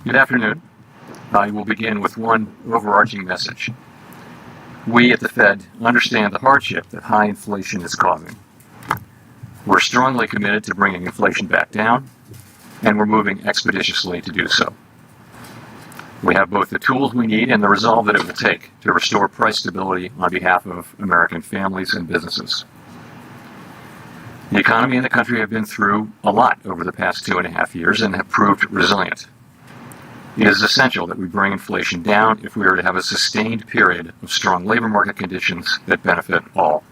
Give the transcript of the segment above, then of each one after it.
Good afternoon. I will begin with one overarching message. We at the Fed understand the hardship that high inflation is causing. We're strongly committed to bringing inflation back down, and we're moving expeditiously to do so. We have both the tools we need and the resolve that it will take to restore price stability on behalf of American families and businesses. The economy and the country have been through a lot over the past 2.5 years and have proved resilient. It is essential that we bring inflation down if we are to have a sustained period of strong labor market conditions that benefit all.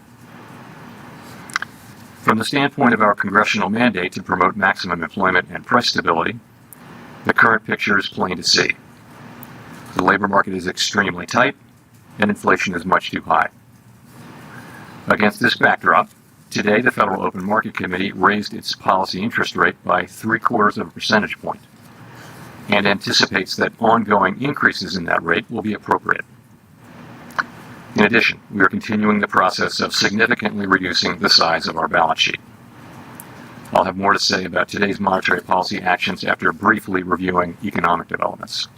From the standpoint of our congressional mandate to promote maximum employment and price stability, the current picture is plain to see. The labor market is extremely tight, and inflation is much too high. Against this backdrop, today the Federal Open Market Committee raised its policy interest rate by 0.75 percentage point, and anticipates that ongoing increases in that rate will be appropriate. In addition, we are continuing the process of significantly reducing the size of our balance sheet. I'll have more to say about today's monetary policy actions after briefly reviewing economic developments.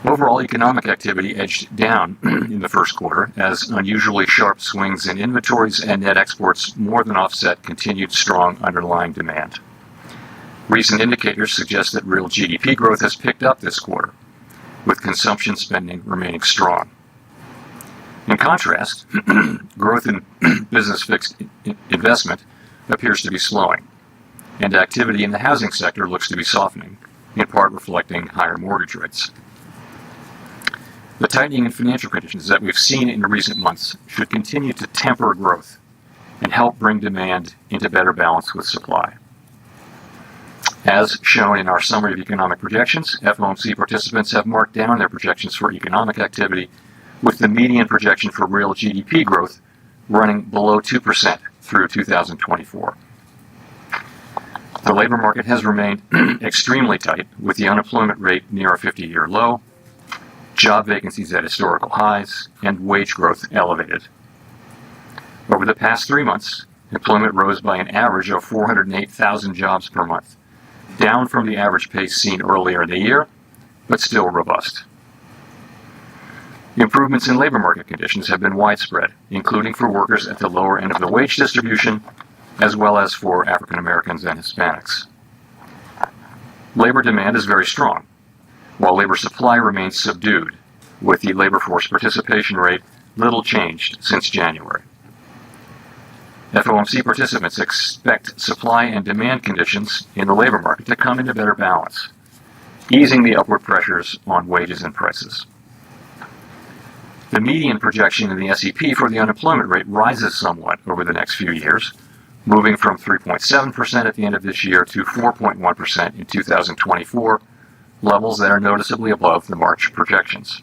Overall economic activity edged down in the first quarter as unusually sharp swings in inventories and net exports more than offset continued strong underlying demand. Recent indicators suggest that real GDP growth has picked up this quarter, with consumption spending remaining strong. In contrast, growth in business fixed investment appears to be slowing, and activity in the housing sector looks to be softening, in part reflecting higher mortgage rates. The tightening in financial conditions that we've seen in recent months should continue to temper growth and help bring demand into better balance with supply. As shown in our summary of economic projections, Fomc participants have marked down their projections for economic activity, with the median projection for real GDP growth running below 2% through 2024. The labor market has remained extremely tight, with the unemployment rate near a 50-year low, job vacancies at historical highs, and wage growth elevated. Over the past 3 months, employment rose by an average of 408,000 jobs per month, down from the average pace seen earlier in the year, but still robust. Improvements in labor market conditions have been widespread, including for workers at the lower end of the wage distribution, as well as for African Americans and Hispanics. Labor demand is very strong, while labor supply remains subdued, with the labor force participation rate little changed since January. FOMC participants expect supply and demand conditions in the labor market to come into better balance, easing the upward pressures on wages and prices. The median projection in the S&P for the unemployment rate rises somewhat over the next few years, moving from 3.7% at the end of this year to 4.1% in 2024, levels that are noticeably above the March projections.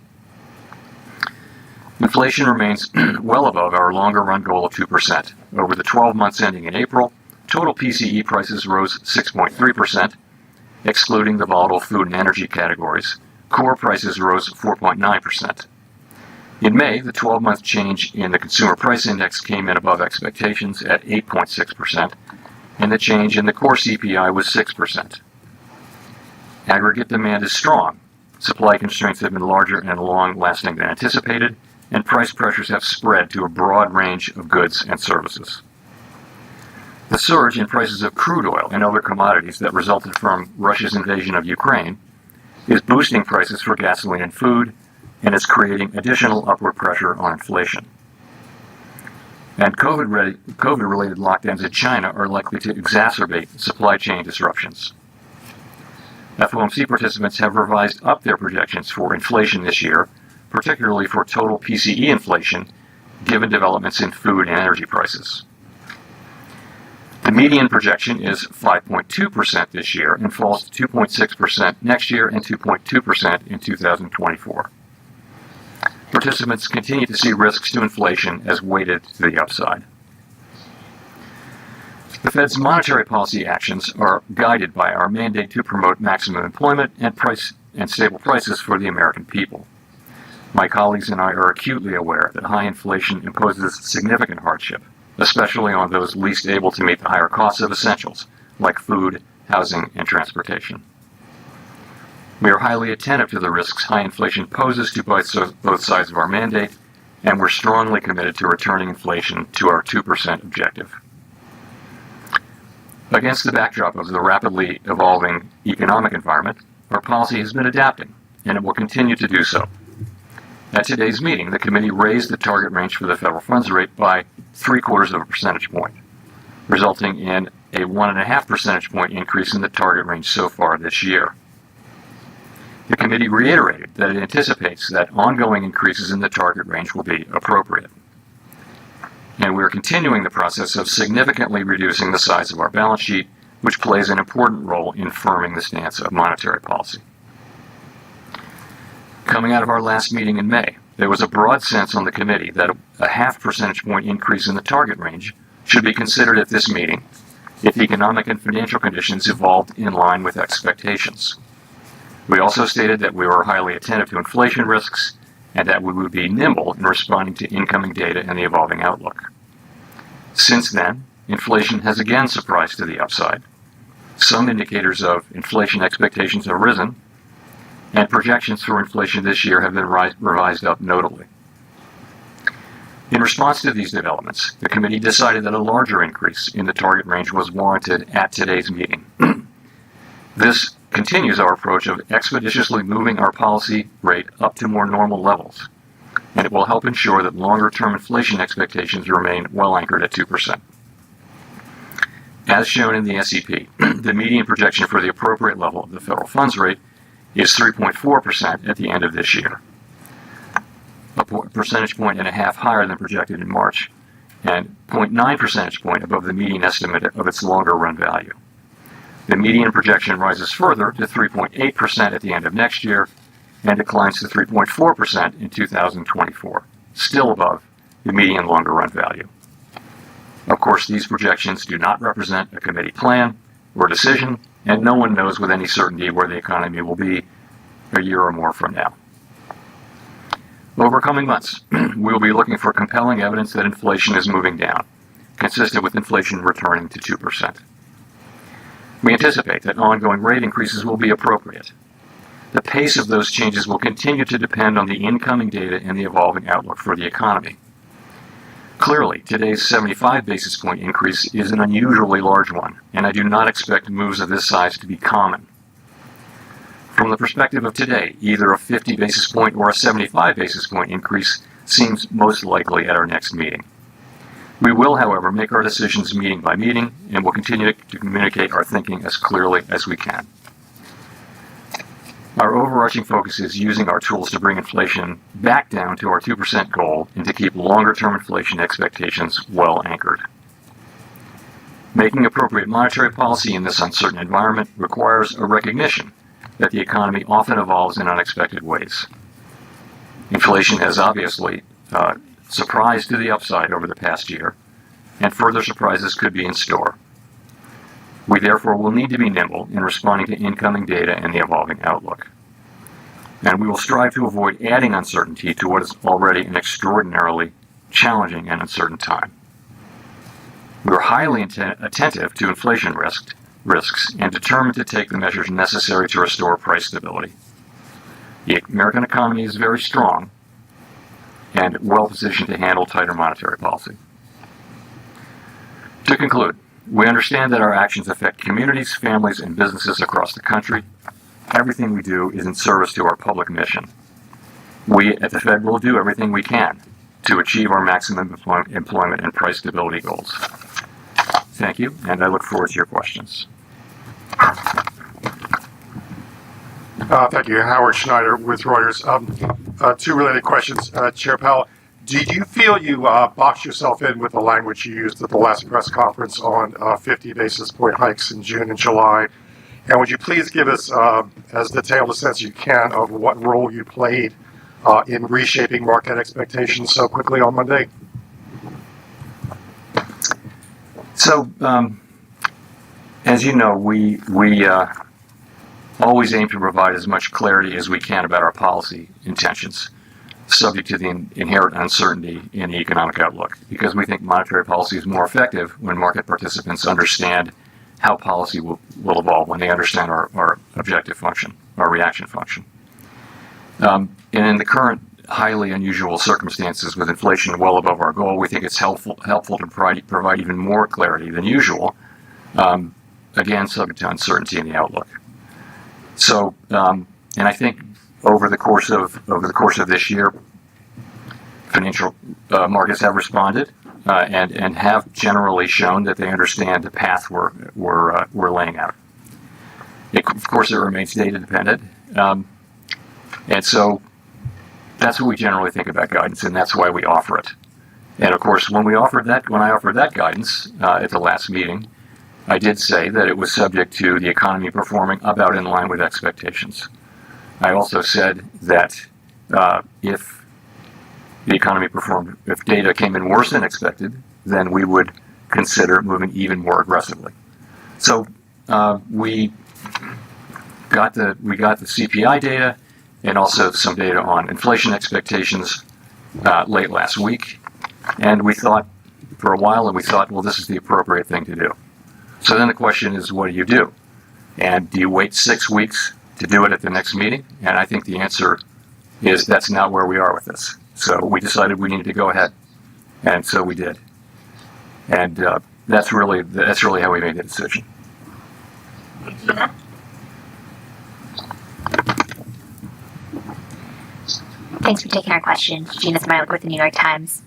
Inflation remains well above our longer-run goal of 2%. Over the 12 months ending in April, total PCE prices rose 6.3%, excluding the volatile food and energy categories. Core prices rose 4.9%. In May, the 12-month change in the Consumer Price Index came in above expectations at 8.6%, and the change in the core CPI was 6%. Aggregate demand is strong. Supply constraints have been larger and long-lasting than anticipated, and price pressures have spread to a broad range of goods and services. The surge in prices of crude oil and other commodities that resulted from Russia's invasion of Ukraine is boosting prices for gasoline and food, and is creating additional upward pressure on inflation. And COVID-related lockdowns in China are likely to exacerbate supply chain disruptions. FOMC participants have revised up their projections for inflation this year, particularly for total PCE inflation, given developments in food and energy prices. The median projection is 5.2% this year and falls to 2.6% next year and 2.2% in 2024. Participants continue to see risks to inflation as weighted to the upside. The Fed's monetary policy actions are guided by our mandate to promote maximum employment and stable prices for the American people. My colleagues and I are acutely aware that high inflation imposes significant hardship, especially on those least able to meet the higher costs of essentials, like food, housing, and transportation. We are highly attentive to the risks high inflation poses to both sides of our mandate, and we're strongly committed to returning inflation to our 2% objective. Against the backdrop of the rapidly evolving economic environment, our policy has been adapting, and it will continue to do so. At today's meeting, the committee raised the target range for the federal funds rate by 0.75 percentage point, resulting in a 1.5 percentage point increase in the target range so far this year. The committee reiterated that it anticipates that ongoing increases in the target range will be appropriate. And we are continuing the process of significantly reducing the size of our balance sheet, which plays an important role in firming the stance of monetary policy. Coming out of our last meeting in May, there was a broad sense on the committee that a 0.5 percentage point increase in the target range should be considered at this meeting if economic and financial conditions evolved in line with expectations. We also stated that we were highly attentive to inflation risks and that we would be nimble in responding to incoming data and the evolving outlook. Since then, inflation has again surprised to the upside. Some indicators of inflation expectations have risen, and projections for inflation this year have been revised up notably. In response to these developments, the committee decided that a larger increase in the target range was warranted at today's meeting. This continues our approach of expeditiously moving our policy rate up to more normal levels, and it will help ensure that longer-term inflation expectations remain well anchored at 2%. As shown in the SEP, the median projection for the appropriate level of the federal funds rate is 3.4% at the end of this year, a percentage point and a half higher than projected in March, and 0.9 percentage point above the median estimate of its longer run value. The median projection rises further to 3.8% at the end of next year and declines to 3.4% in 2024, still above the median longer run value. Of course, these projections do not represent a committee plan or decision, and no one knows with any certainty where the economy will be a year or more from now. Over coming months, we will be looking for compelling evidence that inflation is moving down, consistent with inflation returning to 2%. We anticipate that ongoing rate increases will be appropriate. The pace of those changes will continue to depend on the incoming data and the evolving outlook for the economy. Clearly, today's 75 basis point increase is an unusually large one, and I do not expect moves of this size to be common. From the perspective of today, either a 50 basis point or a 75 basis point increase seems most likely at our next meeting. We will, however, make our decisions meeting by meeting, and will continue to communicate our thinking as clearly as we can. Our overarching focus is using our tools to bring inflation back down to our 2% goal and to keep longer-term inflation expectations well anchored. Making appropriate monetary policy in this uncertain environment requires a recognition that the economy often evolves in unexpected ways. Inflation has obviously surprised to the upside over the past year, and further surprises could be in store. We therefore will need to be nimble in responding to incoming data and the evolving outlook. And we will strive to avoid adding uncertainty to what is already an extraordinarily challenging and uncertain time. We are highly attentive to inflation risks and determined to take the measures necessary to restore price stability. The American economy is very strong and well positioned to handle tighter monetary policy. To conclude, we understand that our actions affect communities, families, and businesses across the country. Everything we do is in service to our public mission. We at the Fed will do everything we can to achieve our maximum employment and price stability goals. Thank you, and I look forward to your questions. Thank you. Howard Schneider with Reuters. Two related questions. Chair Powell, did you feel you boxed yourself in with the language you used at the last press conference on 50 basis point hikes in June and July? And would you please give us as detailed a sense you can of what role you played in reshaping market expectations so quickly on Monday? So, as you know, we always aim to provide as much clarity as we can about our policy intentions, subject to the inherent uncertainty in the economic outlook, because we think monetary policy is more effective when market participants understand how policy will evolve, when they understand our objective function, our reaction function. And in the current highly unusual circumstances with inflation well above our goal, we think it's helpful to provide even more clarity than usual, again, subject to uncertainty in the outlook. So, and I think over the course of this year, financial markets have responded and have generally shown that they understand the path we're laying out. Of course, it remains data dependent, and so that's what we generally think about guidance, and that's why we offer it. And of course, when I offered that guidance at the last meeting, I did say that it was subject to the economy performing about in line with expectations. I also said that if the economy performed, if data came in worse than expected, then we would consider moving even more aggressively. So we got the CPI data and also some data on inflation expectations late last week, and we thought for a while, well, this is the appropriate thing to do. So then the question is, what do? And do you wait 6 weeks to do it at the next meeting? And I think the answer is that's not where we are with this. So we decided we needed to go ahead, and so we did. And that's really how we made the decision. Gina? Thanks for taking our question. Gina Smilik with the New York Times.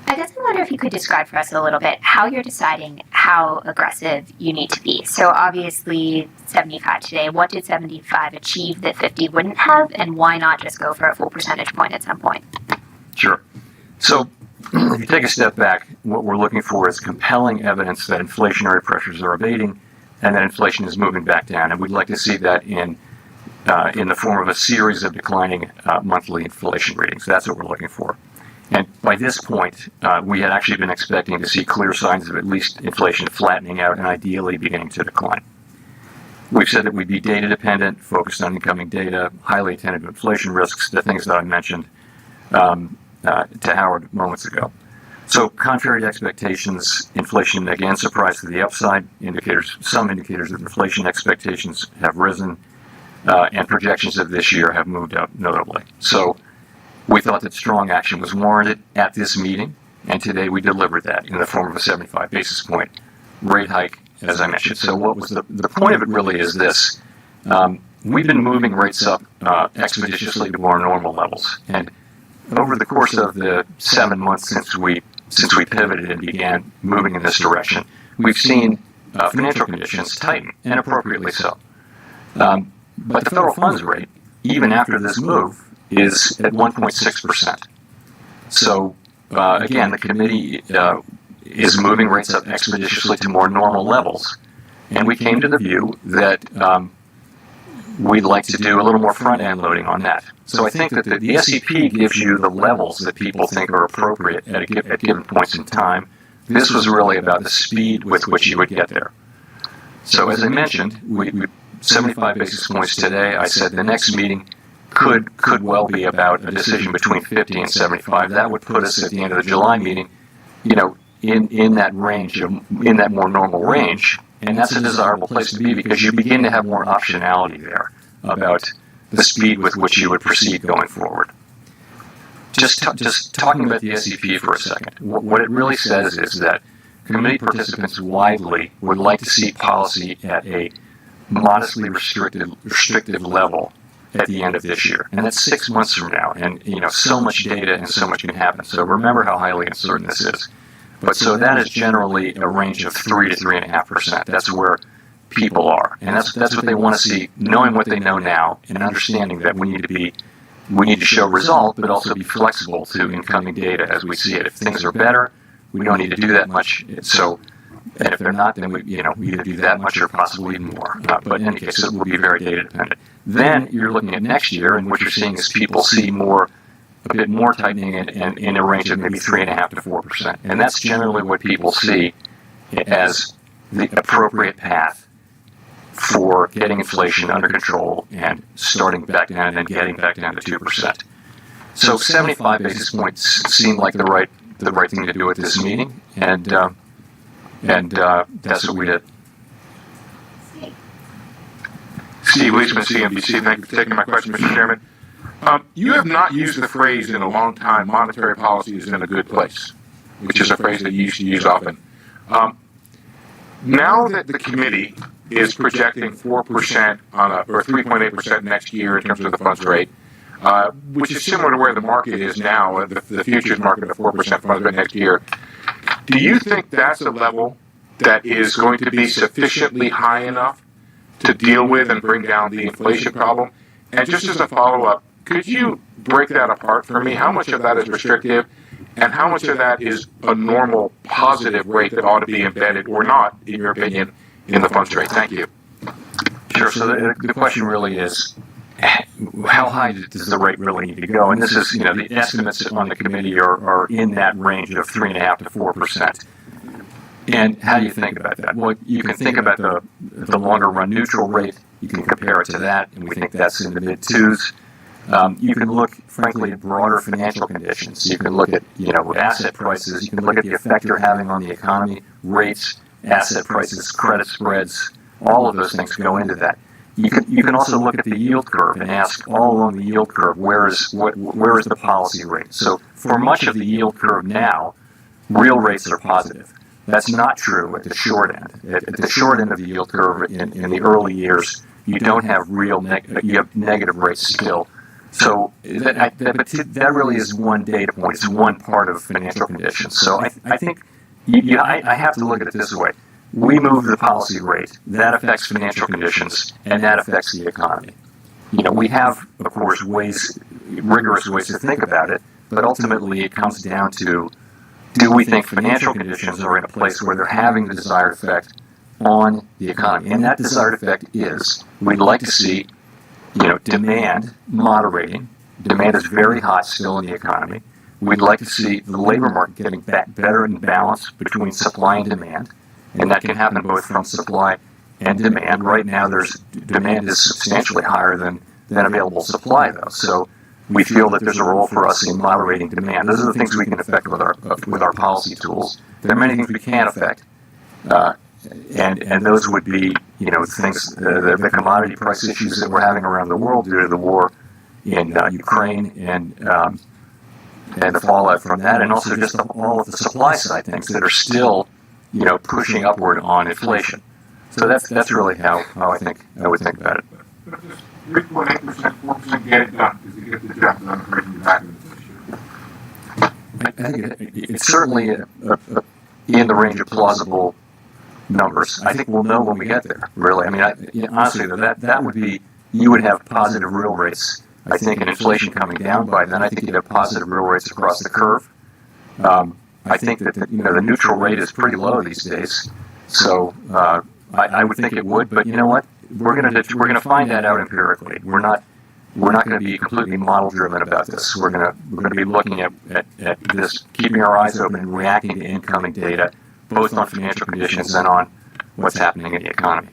I guess I wonder if you could describe for us a little bit how you're deciding how aggressive you need to be. So obviously 75 today. What did 75 achieve that 50 wouldn't have, and why not just go for a full percentage point at some point? Sure. So if you take a step back, what we're looking for is compelling evidence that inflationary pressures are abating and that inflation is moving back down. And we'd like to see that in the form of a series of declining monthly inflation readings. That's what we're looking for. And by this point, we had actually been expecting to see clear signs of at least inflation flattening out and ideally beginning to decline. We've said that we'd be data dependent, focused on incoming data, highly attentive to inflation risks, the things that I mentioned to Howard moments ago. So contrary to expectations, inflation again surprised to the upside. Some indicators of inflation expectations have risen, and projections of this year have moved up notably. So we thought that strong action was warranted at this meeting, and today we delivered that in the form of a 75 basis point rate hike, as I mentioned. So what was the point of it really is this. We've been moving rates up expeditiously to more normal levels. And over the course of the 7 months since we pivoted and began moving in this direction, we've seen financial conditions tighten, and appropriately so. But the federal funds rate, even after this move, is at 1.6%. So again, the committee is moving rates up expeditiously to more normal levels, and we came to the view that we'd like to do a little more front-end loading on that. So I think that the SEP gives you the levels that people think are appropriate at given points in time. This was really about the speed with which you would get there. So as I mentioned, we 75 basis points today. I said the next meeting could well be about a decision between 50 and 75. That would put us at the end of the July meeting, in that range, in that more normal range, and that's a desirable place to be because you begin to have more optionality there about the speed with which you would proceed going forward. Just talking about the SEP for a second, what it really says is that committee participants widely would like to see policy at a modestly restrictive level at the end of this year, and that's 6 months from now. And so much data and so much can happen. So remember how highly uncertain this is. But so that is generally a range of 3 to 3.5%. That's where people are, and that's what they want to see, knowing what they know now and understanding that we need to show result, but also be flexible to incoming data as we see it. If things are better, we don't need to do that much. So, and if they're not, then we either do that much or possibly even more. But in any case, it will be very data dependent. Then you're looking at next year, and what you're seeing is people see a bit more tightening in a range of maybe 3.5% to 4%, and that's generally what people see as the appropriate path for getting inflation under control and starting back down and getting back down to 2%. So 75 basis points seem like the right thing to do at this meeting, and that's what we did. Steve Leachman, CNBC. Thank you for taking my question, Mr. Chairman. You have not used the phrase in a long time, monetary policy is in a good place, which is a phrase that you used to use often. Now that the committee is projecting 4% or 3.8% next year in terms of the funds rate, which is similar to where the market is now, the futures market at 4% funds rate next year. Do you think that's a level that is going to be sufficiently high enough to deal with and bring down the inflation problem? And just as a follow-up, could you break that apart for me? How much of that is restrictive, and how much of that is a normal positive rate that ought to be embedded or not, in your opinion, in the funds rate? Thank you. Sure. So the question really is, how high does the rate really need to go? And this is, the estimates on the committee are in that range of 3.5% to 4%. And how do you think about that? Well, you can think about the longer run neutral rate. You can compare it to that, and we think that's in the mid-2s. You can look, frankly, at broader financial conditions. You can look at, asset prices. You can look at the effect they're having on the economy, rates, asset prices, credit spreads. All of those things go into that. You can also look at the yield curve and ask, all along the yield curve, where is the policy rate? So for much of the yield curve now, real rates are positive. That's not true at the short end. At the short end of the yield curve, in the early years, you don't have you have negative rates still. So that really is one data point. It's one part of financial conditions. So I think I have to look at it this way. We move the policy rate. That affects financial conditions, and that affects the economy. We have, of course, rigorous ways to think about it, but ultimately it comes down to, do we think financial conditions are in a place where they're having the desired effect on the economy? And that desired effect is, we'd like to see, demand moderating. Demand is very hot still in the economy. We'd like to see the labor market getting back better in balance between supply and demand. And that can happen both from supply and demand. Right now, demand is substantially higher than available supply, though. So we feel that there's a role for us in moderating demand. Those are the things we can affect with our policy tools. There are many things we can't affect, and those would be things, the commodity price issues that we're having around the world due to the war in Ukraine and the fallout from that, and also just all of the supply side things that are still pushing upward on inflation. So that's really how I would think about it. 3.8%, 4% get it done, because you get the job done bringing you back into this year. I think it's certainly in the range of plausible numbers. I think we'll know when we get there, really. I mean, honestly, that would be, you would have positive real rates, I think, and inflation coming down by then. I think you'd have positive real rates across the curve. I think that the neutral rate is pretty low these days, so I would think it would. But you know what? We're gonna find that out empirically. We're not going to be completely model driven about this. We're going to be looking at this, keeping our eyes open and reacting to incoming data both on financial conditions and on what's happening in the economy.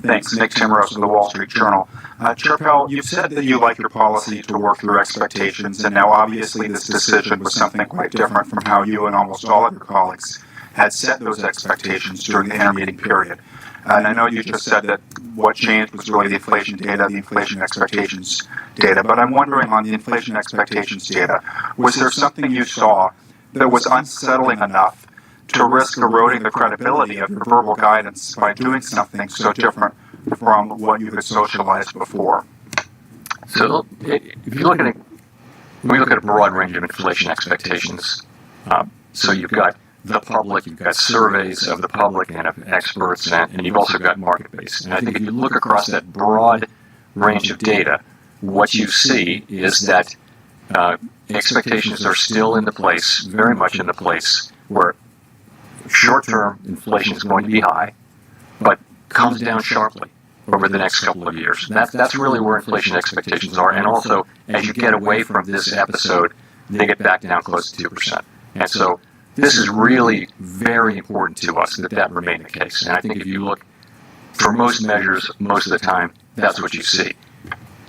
Thanks. Nick Timrose of the Wall Street Journal. Chair Powell, you've said that you like your policy to work through expectations, and now obviously this decision was something quite different from how you and almost all of your colleagues had set those expectations during the intermeeting period. And I know you just said that what changed was really the inflation data, the inflation expectations data, but I'm wondering on the inflation expectations data, was there something you saw that was unsettling enough to risk eroding the credibility of your verbal guidance by doing something so different from what you had socialized before? So if you look at we look at a broad range of inflation expectations. So you've got the public, you've got surveys of the public and of experts, and you've also got market-based. And I think if you look across that broad range of data, what you see is that expectations are still in the place, very much in the place, where short-term inflation is going to be high, but comes down sharply over the next couple of years. That's really where inflation expectations are. And also, as you get away from this episode, they get back down close to 2%. And so this is really very important to us that remain the case. And I think if you look for most measures, most of the time, that's what you see.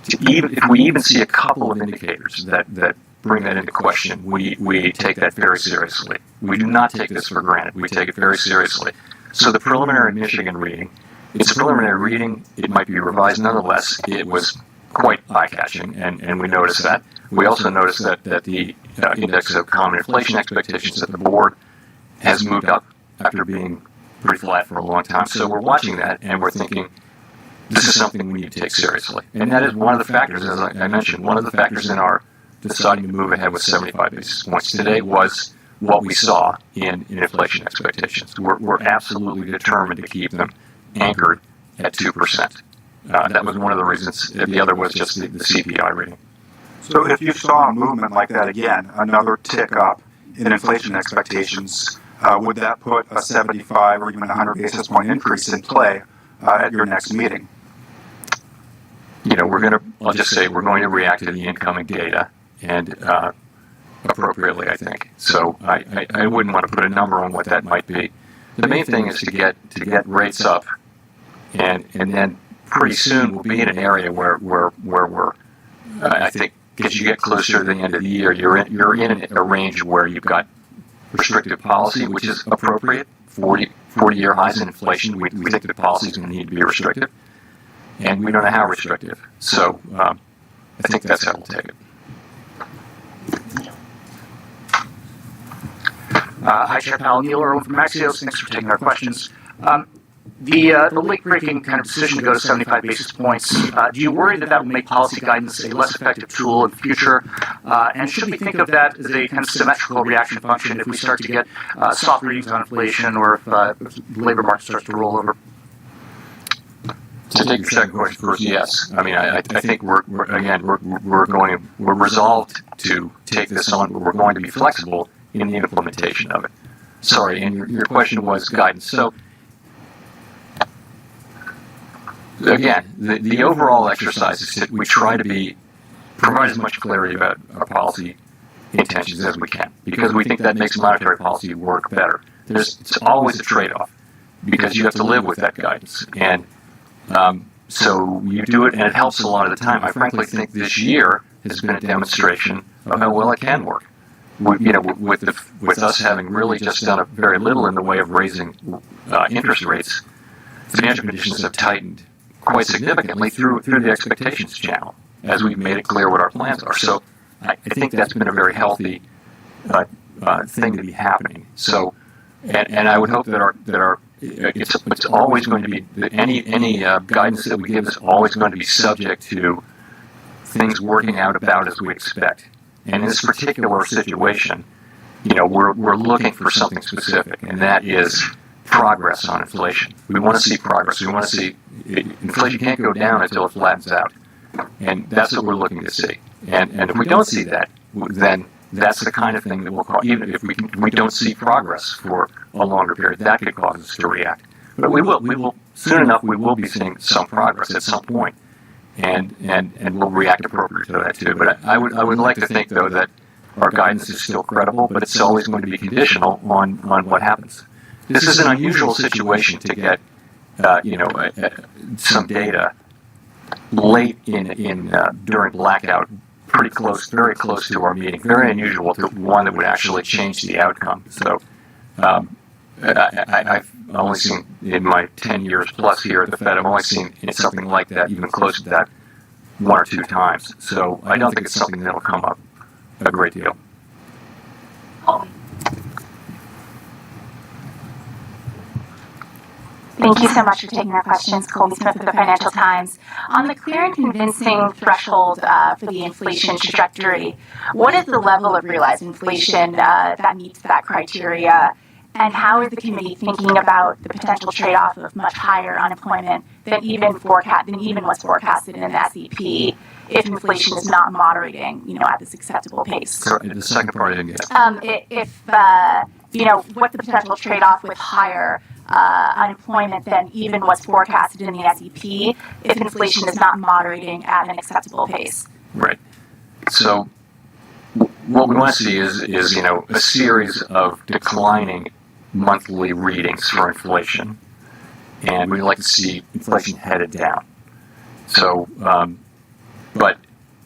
If we even see a couple of indicators that bring that into question, we take that very seriously. We do not take this for granted. We take it very seriously. So the preliminary Michigan reading, it's a preliminary reading. It might be revised. Nonetheless, it was quite eye-catching, and we noticed that. We also noticed that the index of common inflation expectations at the board has moved up after being pretty flat for a long time. So we're watching that, and we're thinking, this is something we need to take seriously. And that is one of the factors, as I mentioned, one of the factors in our deciding to move ahead with 75 basis points today was what we saw in inflation expectations. We're absolutely determined to keep them anchored at 2%. That was one of the reasons. The other was just the CPI reading. So if you saw a movement like that again, another tick up in inflation expectations, would that put a 75 or even 100 basis point increase in play at your next meeting? I'll just say we're going to react to the incoming data, and appropriately, I think. So I wouldn't want to put a number on what that might be. The main thing is to get rates up, and then pretty soon we'll be in an area where we're, I think, as you get closer to the end of the year, you're in a range where you've got restrictive policy, which is appropriate, 40-year highs in inflation. We think the policy is going to need to be restrictive, and we don't know how restrictive. So I think that's how we'll take it. Hi, Chair Powell. Neil Irwin from Axios. Thanks for taking our questions. The late-breaking kind of decision to go to 75 basis points, do you worry that will make policy guidance a less effective tool in the future? And should we think of that as a kind of symmetrical reaction function if we start to get soft readings on inflation or if the labor market starts to roll over? To take your second question first, yes. I mean, I think we're resolved to take this on, but we're going to be flexible in the implementation of it. Sorry, and your question was guidance. So, again, the overall exercise is that we try to provide as much clarity about our policy intentions as we can, because we think that makes monetary policy work better. It's always a trade-off, because you have to live with that guidance. And so you do it, and it helps a lot of the time. I frankly think this year has been a demonstration of how well it can work. With us having really just done very little in the way of raising interest rates, financial conditions have tightened quite significantly through the expectations channel, as we've made it clear what our plans are. So I think that's been a very healthy thing to be happening. So, and I would hope that it's always going to be any guidance that we give is always going to be subject to things working out about as we expect. And in this particular situation, we're looking for something specific, and that is progress on inflation. We want to see progress. We want to see inflation can't go down until it flattens out, and that's what we're looking to see. And if we don't see that, then that's the kind of thing that will cause. Even if we don't see progress for a longer period, that could cause us to react. But we will soon enough. We will be seeing some progress at some point. and we'll react appropriately to that too. But I would like to think though that our guidance is still credible, but it's always going to be conditional on what happens. This is an unusual situation to get some data late in during blackout, very close to our meeting. Very unusual to one that would actually change the outcome. So I've only seen in my 10 years plus here at the Fed, I've only seen something like that, even close to that, one or two times. So I don't think it's something that'll come up a great deal. Thank you so much for taking our questions. Colby Smith with the Financial Times. On the clear and convincing threshold for the inflation trajectory, what is the level of realized inflation that meets that criteria? And how is the committee thinking about the potential trade-off of much higher unemployment than even what's forecasted in the SEP if inflation is not moderating, at this acceptable pace? Sorry, the second part I didn't get. What's the potential trade-off with higher unemployment than even what's forecasted in the SEP if inflation is not moderating at an acceptable pace? Right. So what we want to see is a series of declining monthly readings for inflation, and we'd like to see inflation headed down. So, but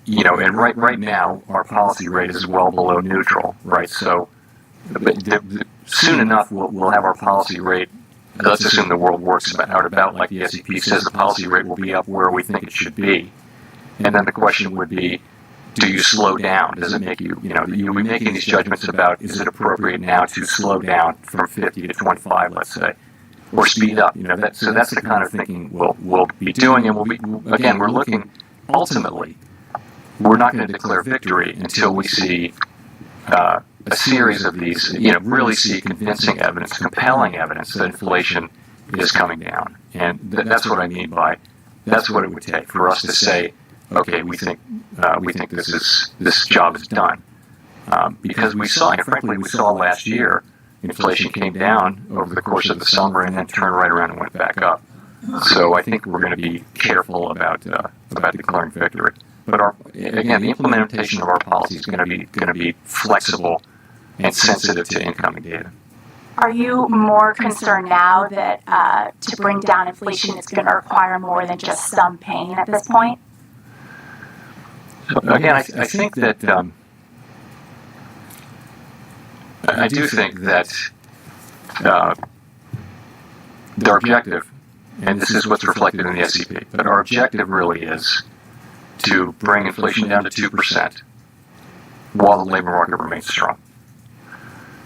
and right now our policy rate is well below neutral, right? So, soon enough we'll have our policy rate. Let's assume the world works out about like the SEP says. The policy rate will be up where we think it should be, and then the question would be, do you slow down? Does it make you'll be making these judgments about, is it appropriate now to slow down from 50 to 25, let's say, or speed up? So that's the kind of thinking we'll be doing, and we're looking ultimately. We're not going to declare victory until we see a series of these, really see convincing evidence, compelling evidence that inflation is coming down, and that's what I mean by that's what it would take for us to say, okay, we think this job is done, because we saw last year inflation came down over the course of the summer and then turned right around and went back up. So I think we're going to be careful about declaring victory. But again, the implementation of our policy is going to be flexible and sensitive to incoming data. Are you more concerned now that to bring down inflation is going to require more than just some pain at this point? Again, I think that I do think that their objective, and this is what's reflected in the SEP, but our objective really is to bring inflation down to 2% while the labor market remains strong.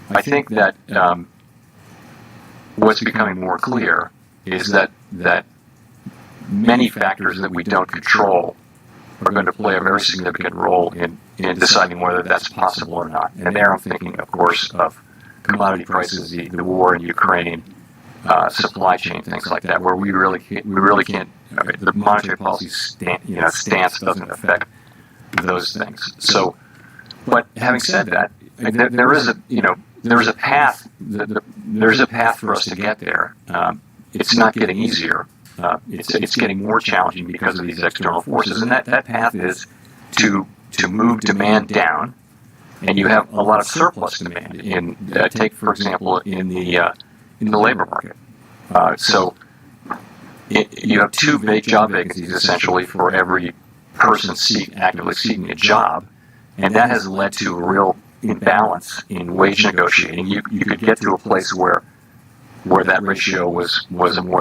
I think that what's becoming more clear is that many factors that we don't control are going to play a very significant role in deciding whether that's possible or not. And there I'm thinking, of course, of commodity prices, the war in Ukraine, supply chain, things like that, where we really can't. The monetary policy stance doesn't affect those things. So, but having said that, there is a path. There's a path for us to get there. It's not getting easier. It's getting more challenging because of these external forces, and that path is to move demand down, and you have a lot of surplus demand in take for example in the labor market. So you have two job vacancies essentially for every person actively seeking a job, and that has led to a real imbalance in wage negotiating. You could get to a place where that ratio was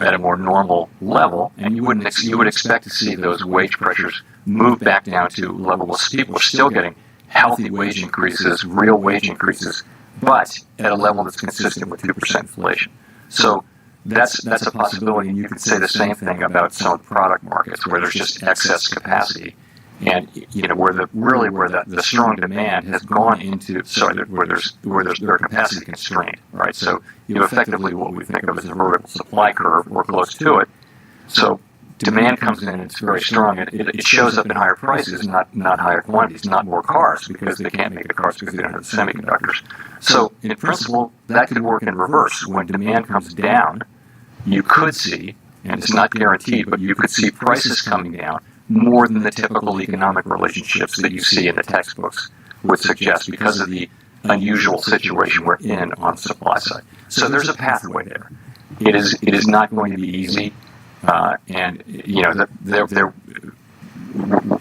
at a more normal level, and you would expect to see those wage pressures move back down to a level where people are still getting healthy wage increases, real wage increases, but at a level that's consistent with 2% inflation. So that's a possibility, and you could say the same thing about some of the product markets where there's just excess capacity, and where the strong demand has gone into where they're capacity constrained, right? So you have effectively what we think of as a vertical supply curve or close to it. So demand comes in and it's very strong. It shows up in higher prices, not higher quantities, not more cars, because they can't make the cars because they don't have the semiconductors. So in principle, that could work in reverse. When demand comes down, you could see, and it's not guaranteed, but you could see prices coming down, more than the typical economic relationships that you see in the textbooks would suggest because of the unusual situation we're in on the supply side. So there's a pathway there. It is not going to be easy, and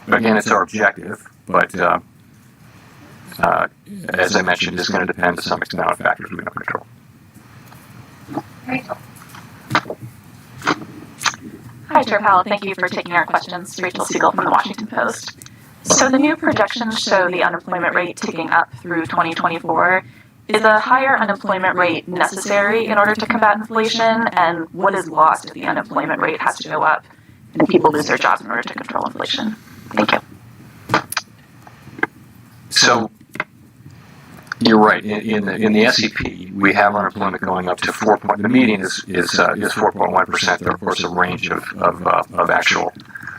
again, it's our objective, but as I mentioned, it's going to depend to some extent on factors we don't control. Rachel. Hi, Chair Powell. Thank you for taking our questions. Rachel Siegel from the Washington Post. So the new projections show the unemployment rate ticking up through 2024. Is a higher unemployment rate necessary in order to combat inflation? And what is lost if the unemployment rate has to go up and people lose their jobs in order to control inflation? Thank you. So you're right. In the SEP, we have unemployment going up to 4. The median is 4.1%. There, of course, a range of actual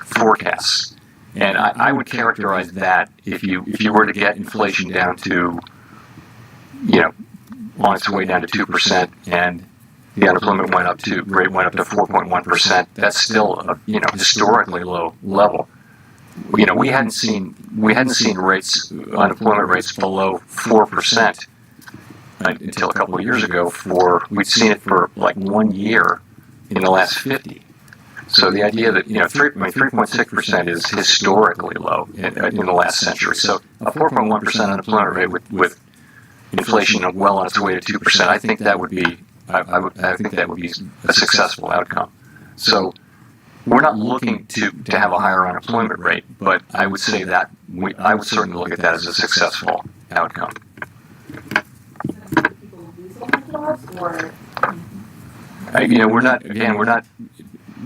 forecasts, and I would characterize that if you were to get inflation down to, on its way down to 2%, and the unemployment rate went up to 4.1%. That's still a historically low level. We hadn't seen unemployment rates below 4% until a couple of years ago. We'd seen it for like 1 year in the last 50. So the idea that 3.6% is historically low in the last century. So a 4.1% unemployment rate with inflation well on its way to 2%, I think that would be a successful outcome. So we're not looking to have a higher unemployment rate, but I would say that I would certainly look at that as a successful outcome.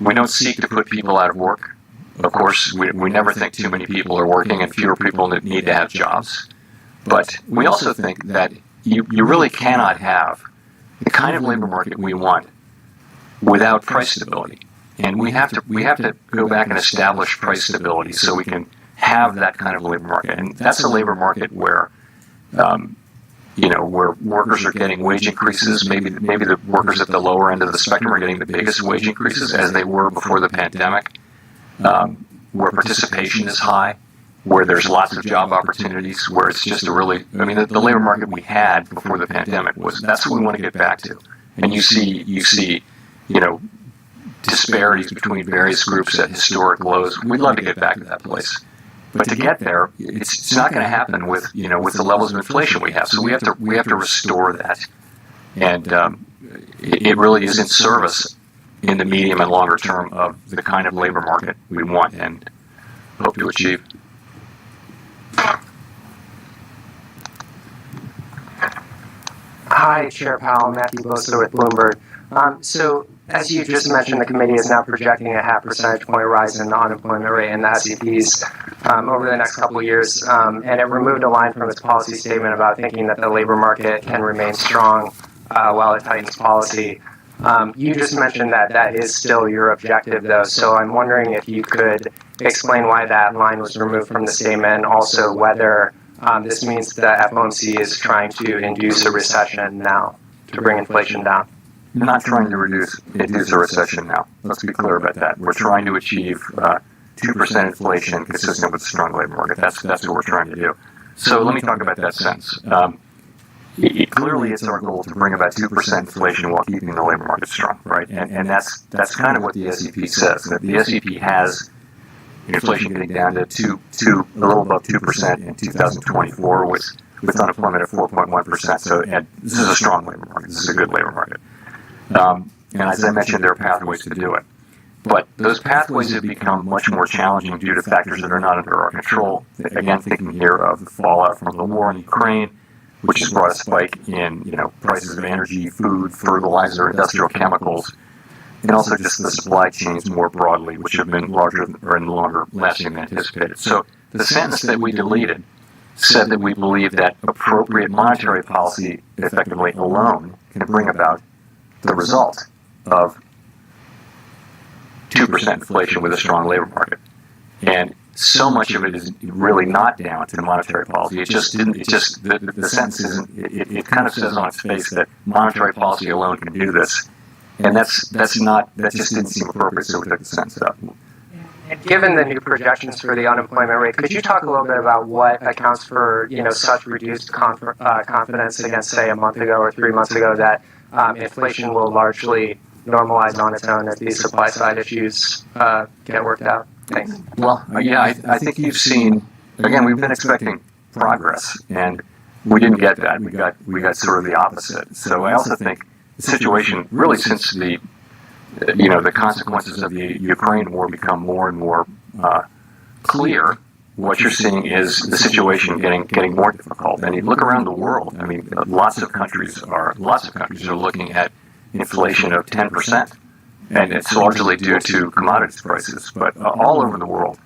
We don't seek to put people out of work. Of course, we never think too many people are working and fewer people need to have jobs. But we also think that you really cannot have the kind of labor market we want without price stability. And we have to go back and establish price stability so we can have that kind of labor market. And that's a labor market where, where workers are getting wage increases. Maybe the workers at the lower end of the spectrum are getting the biggest wage increases as they were before the pandemic. Where participation is high, where there's lots of job opportunities, where it's just the labor market we had before the pandemic that's what we want to get back to. And you see, disparities between various groups at historic lows. We'd love to get back to that place, but to get there, it's not going to happen with the levels of inflation we have. So we have to restore that, and it really is in service in the medium and longer term of the kind of labor market we want and hope to achieve. Hi, Chair Powell, Matthew Bosa with Bloomberg. So, as you just mentioned, the committee is now projecting a 0.5 percentage point rise in the unemployment rate in the SEPs over the next couple of years, and it removed a line from its policy statement about thinking that the labor market can remain strong while it tightens policy. You just mentioned that that is still your objective, though, so I'm wondering if you could explain why that line was removed from the statement, and also whether this means that FOMC is trying to induce a recession now to bring inflation down. We're not trying to induce a recession now. Let's be clear about that. We're trying to achieve 2% inflation consistent with a strong labor market. That's what we're trying to do. So let me talk about that sentence. Clearly, it's our goal to bring about 2% inflation while keeping the labor market strong, right? And that's kind of what the SEP says. That the SEP has inflation getting down to a little above 2% in 2024 with unemployment at 4.1%. So and this is a strong labor market. This is a good labor market. And as I mentioned, there are pathways to do it. But those pathways have become much more challenging due to factors that are not under our control. Again, thinking here of the fallout from the war in Ukraine, which has brought a spike in prices of energy, food, fertilizer, industrial chemicals, and also just the supply chains more broadly, which have been larger and longer lasting than anticipated. So the sentence that we deleted said that we believe that appropriate monetary policy effectively alone can bring about the result of 2% inflation with a strong labor market. And so much of it is really not down to the monetary policy. It just didn't. It just the sentence isn't. It kind of says on its face that monetary policy alone can do this, and that just didn't seem appropriate. So we took the sentence out. Given the new projections for the unemployment rate, could you talk a little bit about what accounts for such reduced confidence against, say, a month ago or 3 months ago that inflation will largely normalize on its own as these supply side issues get worked out? Thanks. Well, yeah, I think you've seen, again, we've been expecting progress, and we didn't get that. We got sort of the opposite. So I also think the situation, really since the consequences of the Ukraine war become more and more clear, what you're seeing is the situation getting more difficult. And you look around the world. I mean, lots of countries are looking at inflation of 10%, and it's largely due to commodities prices. But all over the world,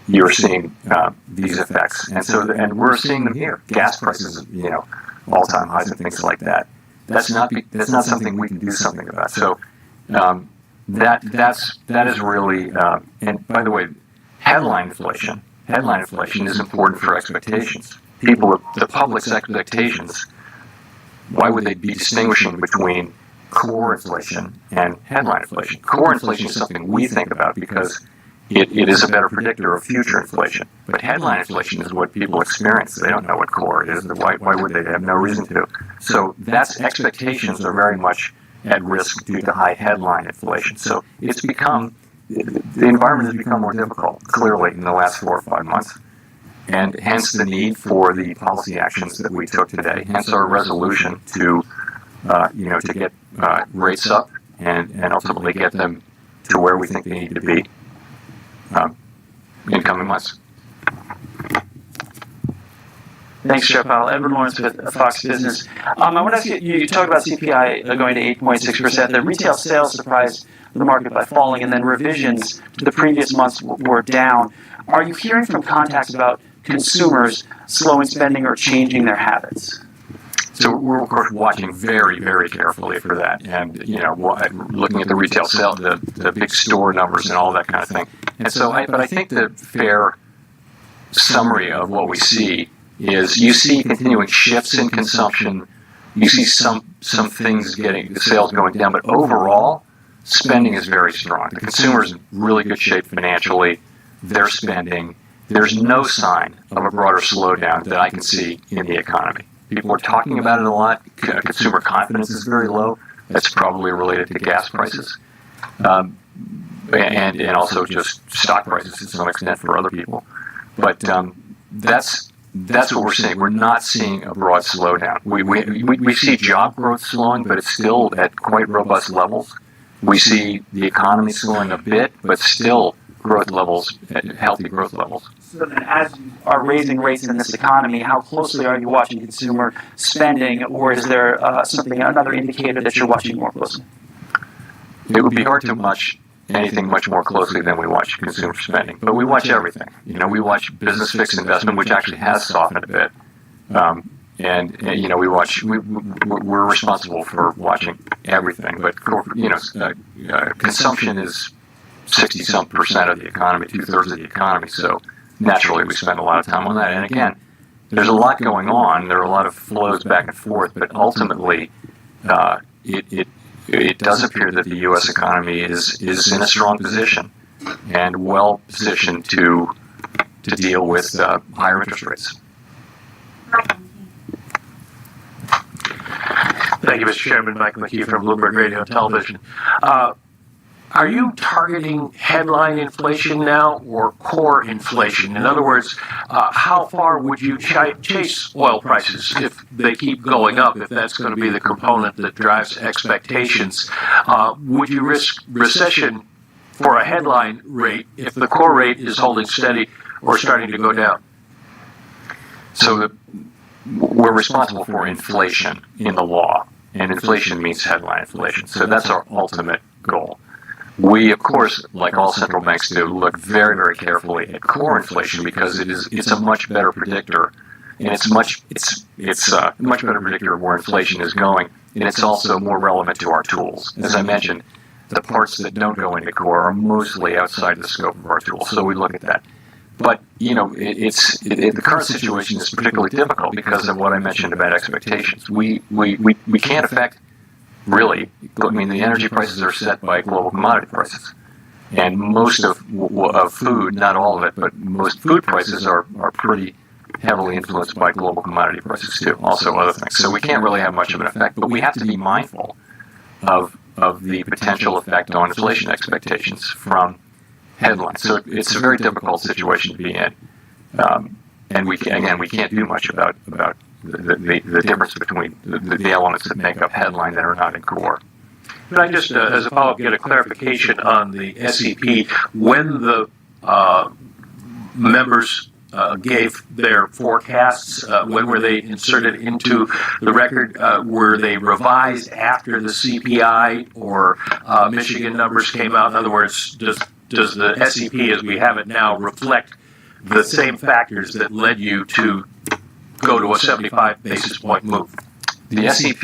you're seeing these effects, and we're seeing them here. Gas prices, all-time highs and things like that. That's not something we can do something about. So that is really. And by the way, headline inflation is important for expectations. The public's expectations. Why would they be distinguishing between core inflation and headline inflation? Core inflation is something we think about because it is a better predictor of future inflation. But headline inflation is what people experience. They don't know what core is. Why would they? They have no reason to. So that's expectations are very much at risk due to high headline inflation. So it's become, the environment has become more difficult, clearly, in the last 4 or 5 months. And hence the need for the policy actions that we took today, hence our resolution to get rates up and ultimately get them to where we think they need to be in coming months. Thanks, Chair Powell. Edward Lawrence with Fox Business. I want to ask you, you talked about CPI going to 8.6%. The retail sales surprised the market by falling, and then revisions to the previous months were down. Are you hearing from contacts about consumers slowing spending or changing their habits? So we're, of course, watching very, very carefully for that, and looking at the retail sale, the big store numbers, and all that kind of thing. And so, but I think the fair summary of what we see is you see continuing shifts in consumption. You see some things the sales going down, but overall, spending is very strong. The consumer's in really good shape financially. They're spending. There's no sign of a broader slowdown that I can see in the economy. People are talking about it a lot. Consumer confidence is very low. That's probably related to gas prices, and also just stock prices to some extent for other people. But that's what we're seeing. We're not seeing a broad slowdown. We see job growth slowing, but it's still at quite robust levels. We see the economy slowing a bit, but still growth levels, healthy growth levels. So then as you are raising rates in this economy, how closely are you watching consumer spending, or is there another indicator that you're watching more closely? It would be hard to watch anything much more closely than we watch consumer spending. But we watch everything. We watch business fixed investment, which actually has softened a bit. We're responsible for watching everything. But consumption is 60-some% of the economy, 2/3 of the economy. So naturally, we spend a lot of time on that. And again, there's a lot going on. There are a lot of flows back and forth. But ultimately, it does appear that the U.S. economy is in a strong position and well positioned to deal with higher interest rates. Thank you, Mr. Chairman. Michael McKee from Bloomberg Radio and Television. Are you targeting headline inflation now or core inflation? In other words, how far would you chase oil prices if they keep going up, if that's going to be the component that drives expectations? Would you risk recession for a headline rate if the core rate is holding steady or starting to go down? So we're responsible for inflation in the law, and inflation means headline inflation. So that's our ultimate goal. We, of course, like all central banks do, look very, very carefully at core inflation because it's a much better predictor, and it's a much better predictor of where inflation is going, and it's also more relevant to our tools. As I mentioned, the parts that don't go into core are mostly outside the scope of our tools, so we look at that. But the current situation is particularly difficult because of what I mentioned about expectations. We can't affect. Really, I mean, the energy prices are set by global commodity prices. And most of food, not all of it, but most food prices are pretty heavily influenced by global commodity prices too, also other things. So we can't really have much of an effect, but we have to be mindful of the potential effect on inflation expectations from headlines. So it's a very difficult situation to be in. And we can't do much about the difference between the elements that make up headline that are not in core. Can I just, as a follow-up, get a clarification on the SEP? When the members gave their forecasts, when were they inserted into the record? Were they revised after the CPI or Michigan numbers came out? In other words, does the SEP as we have it now reflect the same factors that led you to go to a 75 basis point move? The SEP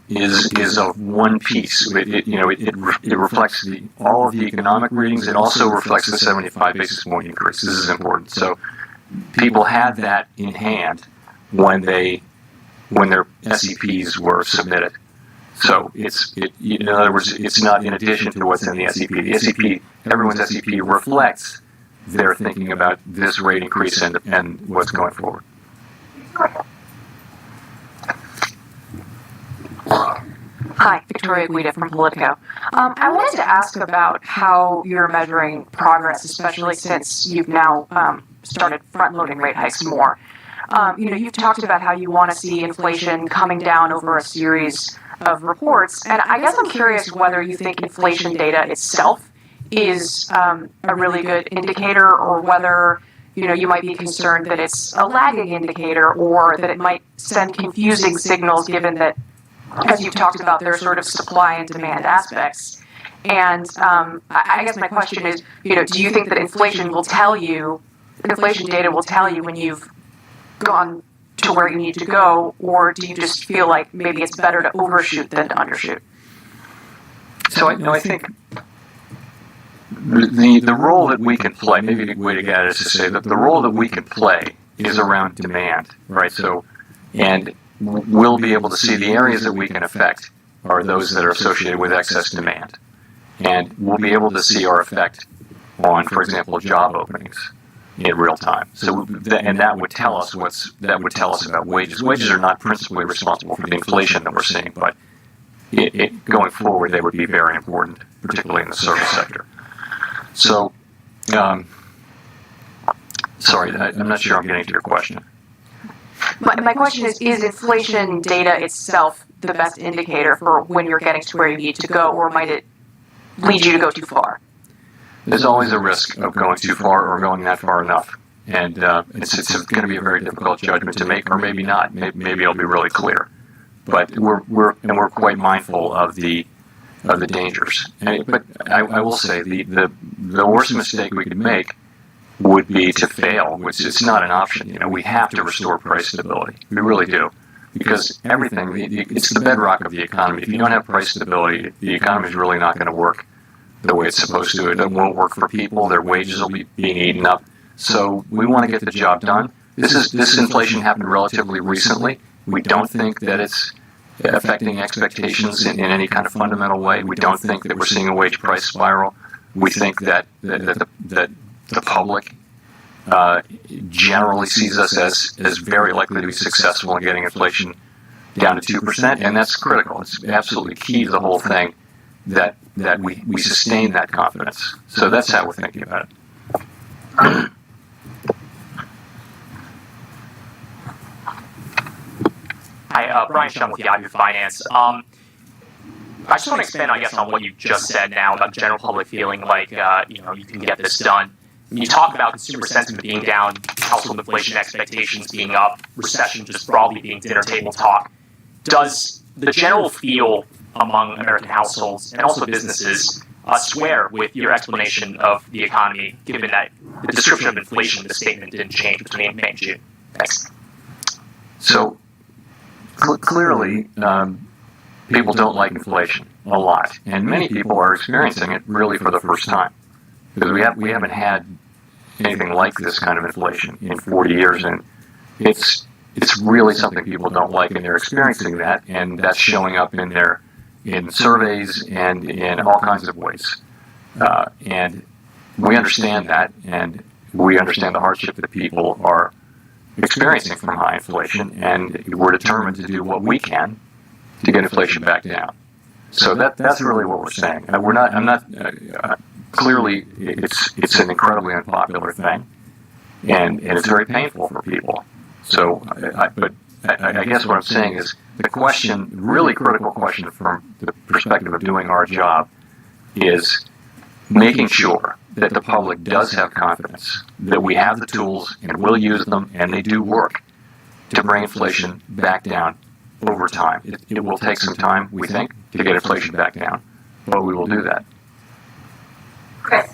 is of one piece. It reflects all of the economic readings. It also reflects the 75 basis point increase. This is important. So people had that in hand when their SEPs were submitted. So in other words, it's not in addition to what's in the SEP. The SEP, everyone's SEP reflects their thinking about this rate increase and what's going forward. Hi, Victoria Guida from Politico. I wanted to ask about how you're measuring progress, especially since you've now started front-loading rate hikes more. You've talked about how you want to see inflation coming down over a series of reports, and I guess I'm curious whether you think inflation data itself is a really good indicator, or whether you might be concerned that it's a lagging indicator, or that it might send confusing signals, given that, as you've talked about, there are sort of supply and demand aspects. And I guess my question is, do you think that inflation data will tell you when you've gone to where you need to go, or do you just feel like maybe it's better to overshoot than to undershoot? So I think the role that we can play, maybe the way to get it is to say that the role that we can play is around demand, right? So, and we'll be able to see the areas that we can affect are those that are associated with excess demand. And we'll be able to see our effect on, for example, job openings in real time. So, that would tell us about wages. Wages are not principally responsible for the inflation that we're seeing, but going forward, they would be very important, particularly in the service sector. So, sorry, I'm not sure I'm getting to your question. My question is inflation data itself the best indicator for when you're getting to where you need to go, or might it lead you to go too far? There's always a risk of going too far or going that far enough. And it's going to be a very difficult judgment to make, or maybe not. Maybe it'll be really clear. But we're quite mindful of the dangers. But I will say the worst mistake we could make would be to fail, which is not an option. We have to restore price stability. We really do. Because everything, it's the bedrock of the economy. If you don't have price stability, the economy is really not going to work the way it's supposed to. It won't work for people. Their wages will be being eaten up. So we want to get the job done. This inflation happened relatively recently. We don't think that it's affecting expectations in any kind of fundamental way. We don't think that we're seeing a wage price spiral. We think that the public generally sees us as very likely to be successful in getting inflation down to 2%, and that's critical. It's absolutely key to the whole thing that we sustain that confidence. So that's how we're thinking about it. Hi, Brian Shum with Yahoo Finance. I just want to expand, I guess, on what you just said now about the general public feeling like you can get this done. When you talk about consumer sentiment being down, household inflation expectations being up, recession just broadly being dinner table talk, does the general feel among American households and also businesses square with your explanation of the economy, given that the description of inflation in the statement didn't change between May and June? Thanks. So clearly, people don't like inflation a lot, and many people are experiencing it really for the first time. Because we haven't had anything like this kind of inflation in 40 years, and it's really something people don't like, and they're experiencing that, and that's showing up in surveys and in all kinds of ways. And We understand that, and we understand the hardship that people are experiencing from high inflation, and we're determined to do what we can to get inflation back down. So that's really what we're saying. Clearly, it's an incredibly unpopular thing, and it's very painful for people. So, but I guess what I'm saying is the question, really critical question from the perspective of doing our job, is making sure that the public does have confidence that we have the tools and will use them, and they do work to bring inflation back down over time. It will take some time, we think, to get inflation back down, but we will do that. Chris.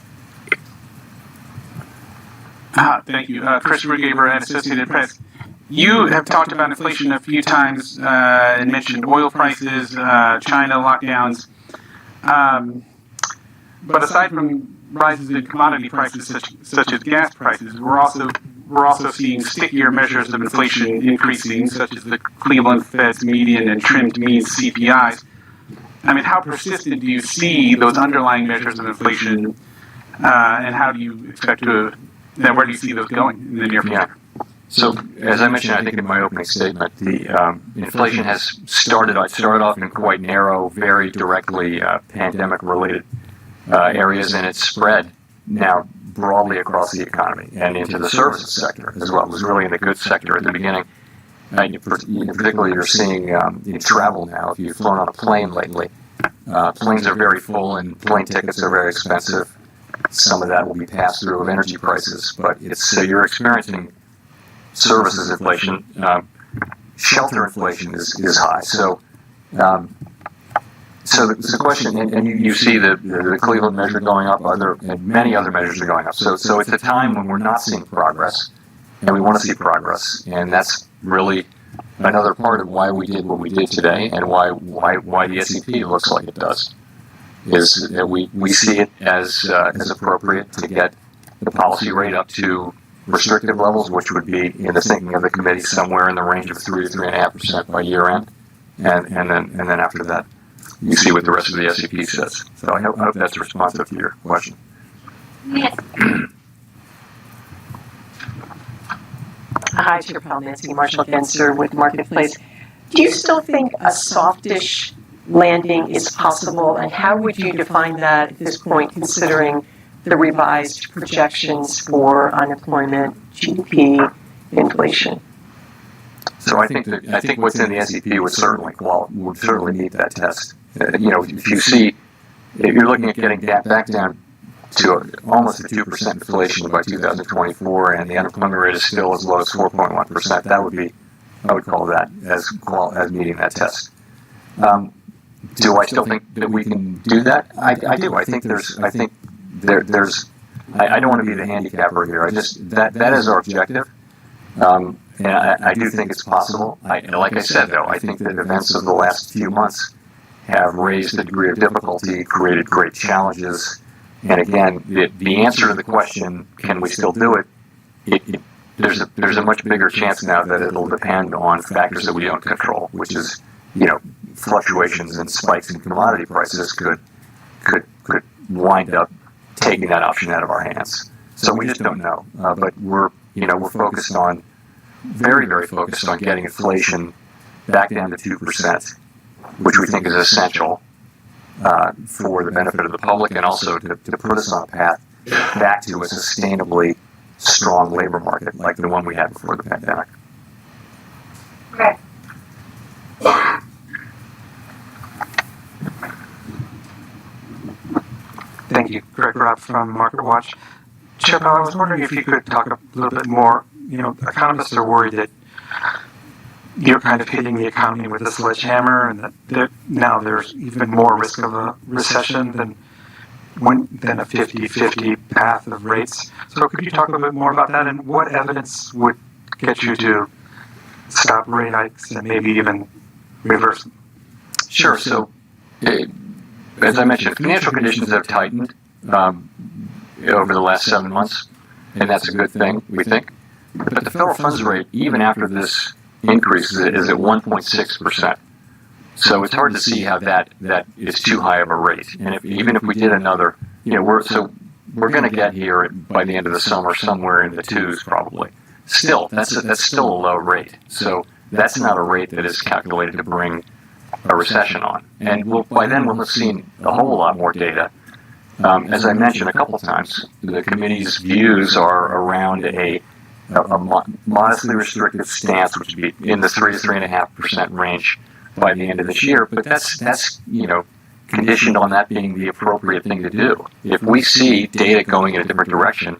Thank you. Chris Rugaber at Associated Press. You have talked about inflation a few times and mentioned oil prices, China lockdowns. But aside from rises in commodity prices such as gas prices, we're also seeing stickier measures of inflation increasing, such as the Cleveland Fed's median and trimmed mean CPIs. I mean, how persistent do you see those underlying measures of inflation, and how do you expect to? Then where do you see those going in the near future? Yeah. So, as I mentioned, I think in my opening statement, the inflation has started off in quite narrow, very directly pandemic-related areas, and it's spread now broadly across the economy and into the services sector as well. It was really in the goods sector at the beginning. Particularly, you're seeing in travel now. If you've flown on a plane lately, planes are very full and plane tickets are very expensive. Some of that will be passed through of energy prices, but you're experiencing services inflation. Shelter inflation is high. So the question, and you see the Cleveland measure going up, and many other measures are going up. So it's a time when we're not seeing progress, and we want to see progress, and that's really another part of why we did what we did today, and why the S&P looks like it does. Is that we see it as appropriate to get the policy rate up to restrictive levels, which would be, in the thinking of the committee, somewhere in the range of 3 to 3.5% by year end, and then after that, you see what the rest of the S&P says. So I hope that's responsive to your question. Yes. Hi, Chair Powell, Nancy Marshall-Genser with Marketplace. Do you still think a softish landing is possible, and how would you define that at this point, considering the revised projections for unemployment, GDP, inflation? So I think what's in the S&P would certainly meet that test. If you're looking at getting back down to almost a 2% inflation by 2024, and the unemployment rate is still as low as 4.1%, I would call that as meeting that test. Do I still think that we can do that? I do. I don't want to be the handicapper here. That is our objective. And I do think it's possible. Like I said, though, I think that events of the last few months have raised the degree of difficulty, created great challenges. And again, the answer to the question, can we still do it? There's a much bigger chance now that it'll depend on factors that we don't control, which is, fluctuations and spikes in commodity prices could wind up taking that option out of our hands. So we just don't know. But we're focused on, very, very focused on getting inflation back down to 2%, which we think is essential for the benefit of the public, and also to put us on a path back to a sustainably strong labor market like the one we had before the pandemic. Okay. Thank you. Greg Rapp from MarketWatch. Chair Powell, I was wondering if you could talk a little bit more. Economists are worried that you're kind of hitting the economy with a sledgehammer, and that now there's even more risk of a recession than a 50-50 path of rates. So could you talk a little bit more about that, and what evidence would get you to stop rate hikes and maybe even reverse them? Sure. So, as I mentioned, financial conditions have tightened over the last 7 months, and that's a good thing, we think. But the federal funds rate, even after this increase, is at 1.6%. So it's hard to see how that is too high of a rate. And even if we did another, we're going to get here by the end of the summer somewhere in the twos probably. Still, that's still a low rate. So that's not a rate that is calculated to bring a recession on. And by then we'll have seen a whole lot more data. As I mentioned a couple times, the committee's views are around a modestly restrictive stance, which would be in the 3 to 3.5% range by the end of this year. But that's conditioned on that being the appropriate thing to do. If we see data going in a different direction,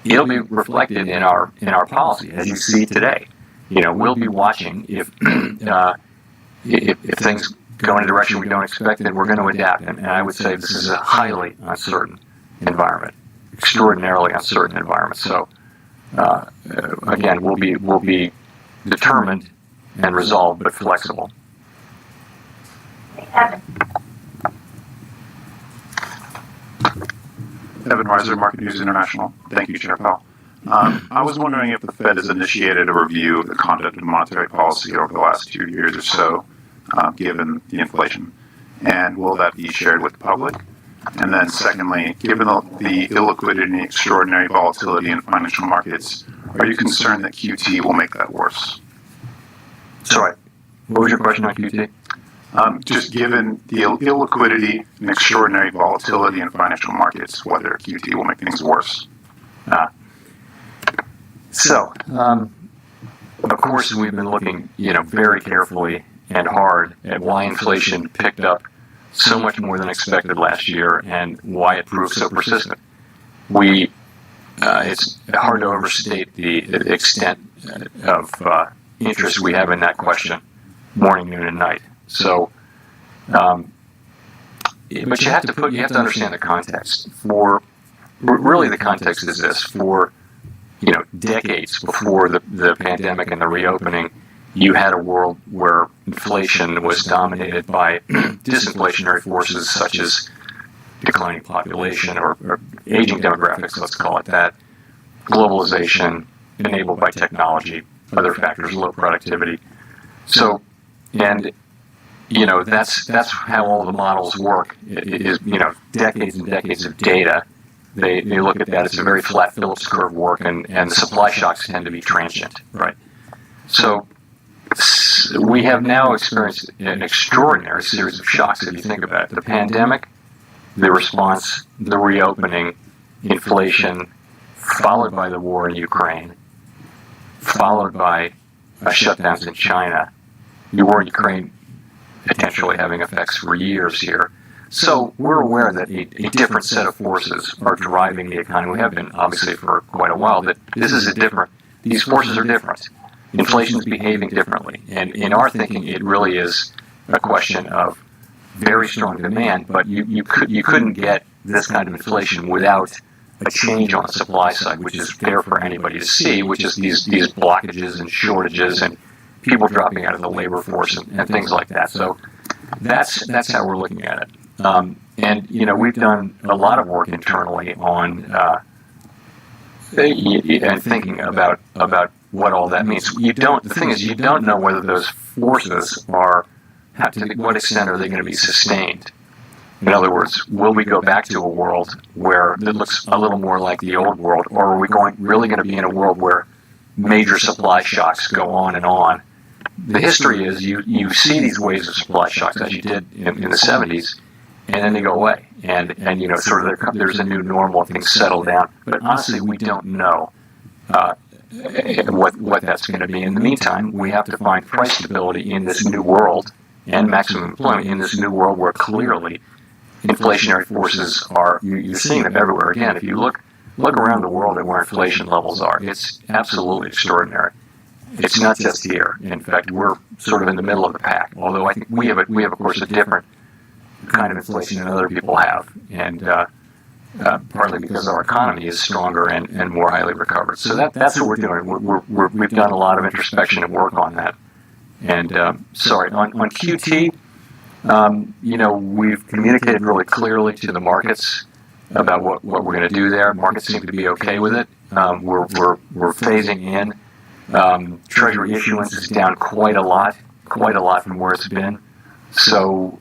it'll be reflected in our policy, as you see today. We'll be watching if things go in a direction we don't expect, then we're going to adapt. And I would say this is a highly uncertain environment, extraordinarily uncertain environment. So again, we'll be determined and resolved, but flexible. Evan Reiser, Market News International. Thank you, Chair Powell. I was wondering if the Fed has initiated a review of the conduct of monetary policy over the last 2 years or so, given the inflation, and will that be shared with the public? And then secondly, given the illiquidity and the extraordinary volatility in financial markets, are you concerned that QT will make that worse? Sorry, what was your question on QT? Just given the illiquidity and extraordinary volatility in financial markets, whether QT will make things worse. Of course, we've been looking, very carefully and hard at why inflation picked up so much more than expected last year and why it proved so persistent. It's hard to overstate the extent of interest we have in that question, morning, noon, and night. So, but you have to understand the context. Really, the context is this: for decades before the pandemic and the reopening, you had a world where inflation was dominated by disinflationary forces such as declining population or aging demographics, let's call it that, globalization enabled by technology, other factors, low productivity. So, and that's how all the models work. It is decades and decades of data. They look at that. It's a very flat Phillips curve work, and the supply shocks tend to be transient, right? So we have now experienced an extraordinary series of shocks, if you think about it. The pandemic, the response, the reopening, inflation, followed by the war in Ukraine, followed by shutdowns in China, the war in Ukraine potentially having effects for years here. So we're aware that a different set of forces are driving the economy. We have been, obviously, for quite a while, that these forces are different. Inflation is behaving differently. And in our thinking, it really is a question of very strong demand, but you couldn't get this kind of inflation without a change on the supply side, which is fair for anybody to see, which is these blockages and shortages and people dropping out of the labor force and things like that. So that's how we're looking at it. And we've done a lot of work internally on and thinking about what all that means. The thing is, you don't know whether those forces to what extent are they going to be sustained. In other words, will we go back to a world where it looks a little more like the old world, or are we really going to be in a world where major supply shocks go on and on? The history is you see these waves of supply shocks, as you did in the 70s, and then they go away, and there's a new normal, things settle down. But honestly, we don't know what that's going to be. In the meantime, we have to find price stability in this new world and maximum employment in this new world where clearly inflationary forces you're seeing them everywhere. Again, if you look around the world at where inflation levels are, it's absolutely extraordinary. It's not just here. In fact, we're sort of in the middle of the pack. Although I think we have, of course, a different kind of inflation than other people have, and partly because our economy is stronger and more highly recovered. So that's what we're doing. We've done a lot of introspection and work on that. And on QT, we've communicated really clearly to the markets about what we're going to do there. Markets seem to be okay with it. We're phasing in. Treasury issuance is down quite a lot from where it's been. So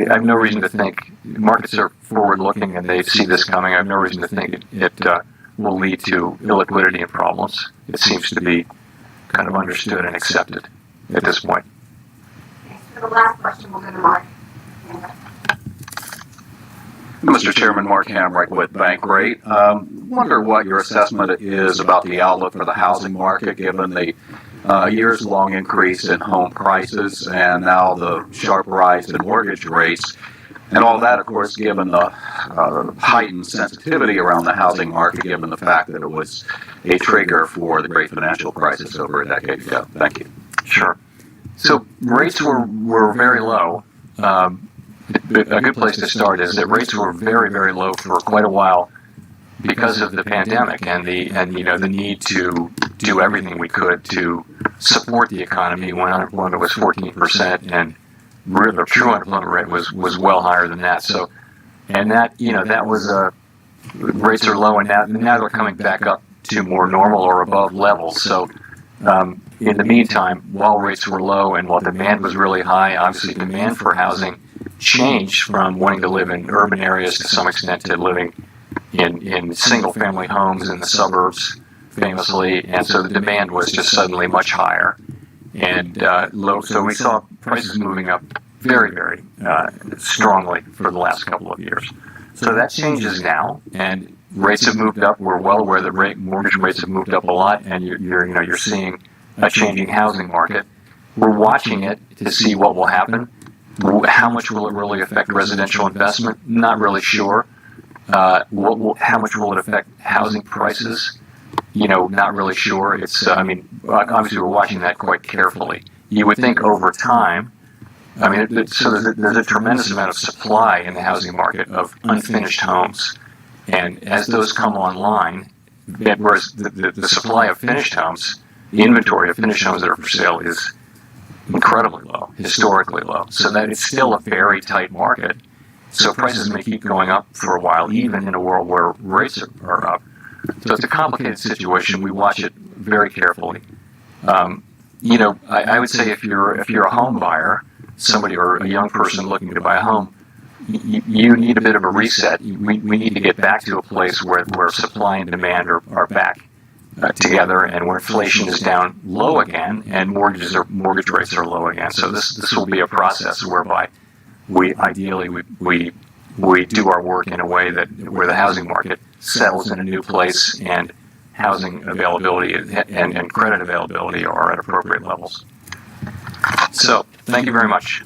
I have no reason to think markets are forward-looking and they see this coming. I have no reason to think it will lead to illiquidity and problems. It seems to be kind of understood and accepted at this point. For the last question, we'll go to Mark. Mr. Chairman, Mark Hamrick with Bankrate. Wonder what your assessment is about the outlook for the housing market given the years-long increase in home prices and now the sharp rise in mortgage rates. And all that, of course, given the heightened sensitivity around the housing market, given the fact that it was a trigger for the great financial crisis over a decade ago. Thank you. Sure. So rates were very low. A good place to start is that rates were very, very low for quite a while because of the pandemic and the need to do everything we could to support the economy when unemployment was 14% and the true unemployment rate was well higher than that. So, and that was rates are low and now they're coming back up to more normal or above levels. So, in the meantime, while rates were low and while demand was really high, obviously demand for housing changed from wanting to live in urban areas to some extent to living in single-family homes in the suburbs, famously, and so the demand was just suddenly much higher and low. So we saw prices moving up very, very strongly for the last couple of years. So that changes now, and rates have moved up. We're well aware that mortgage rates have moved up a lot, and you're seeing a changing housing market. We're watching it to see what will happen. How much will it really affect residential investment? Not really sure. How much will it affect housing prices? Not really sure. Obviously we're watching that quite carefully. You would think over time, so there's a tremendous amount of supply in the housing market of unfinished homes. And as those come online, whereas the supply of finished homes, the inventory of finished homes that are for sale is incredibly low, historically low. So that it's still a very tight market. So prices may keep going up for a while, even in a world where rates are up. So it's a complicated situation. We watch it very carefully. I would say if you're a home buyer, somebody or a young person looking to buy a home, you need a bit of a reset. We need to get back to a place where supply and demand are back together, and where inflation is down low again, and mortgage rates are low again. So this will be a process whereby we do our work in a way where the housing market settles in a new place and housing availability and credit availability are at appropriate levels. So thank you very much.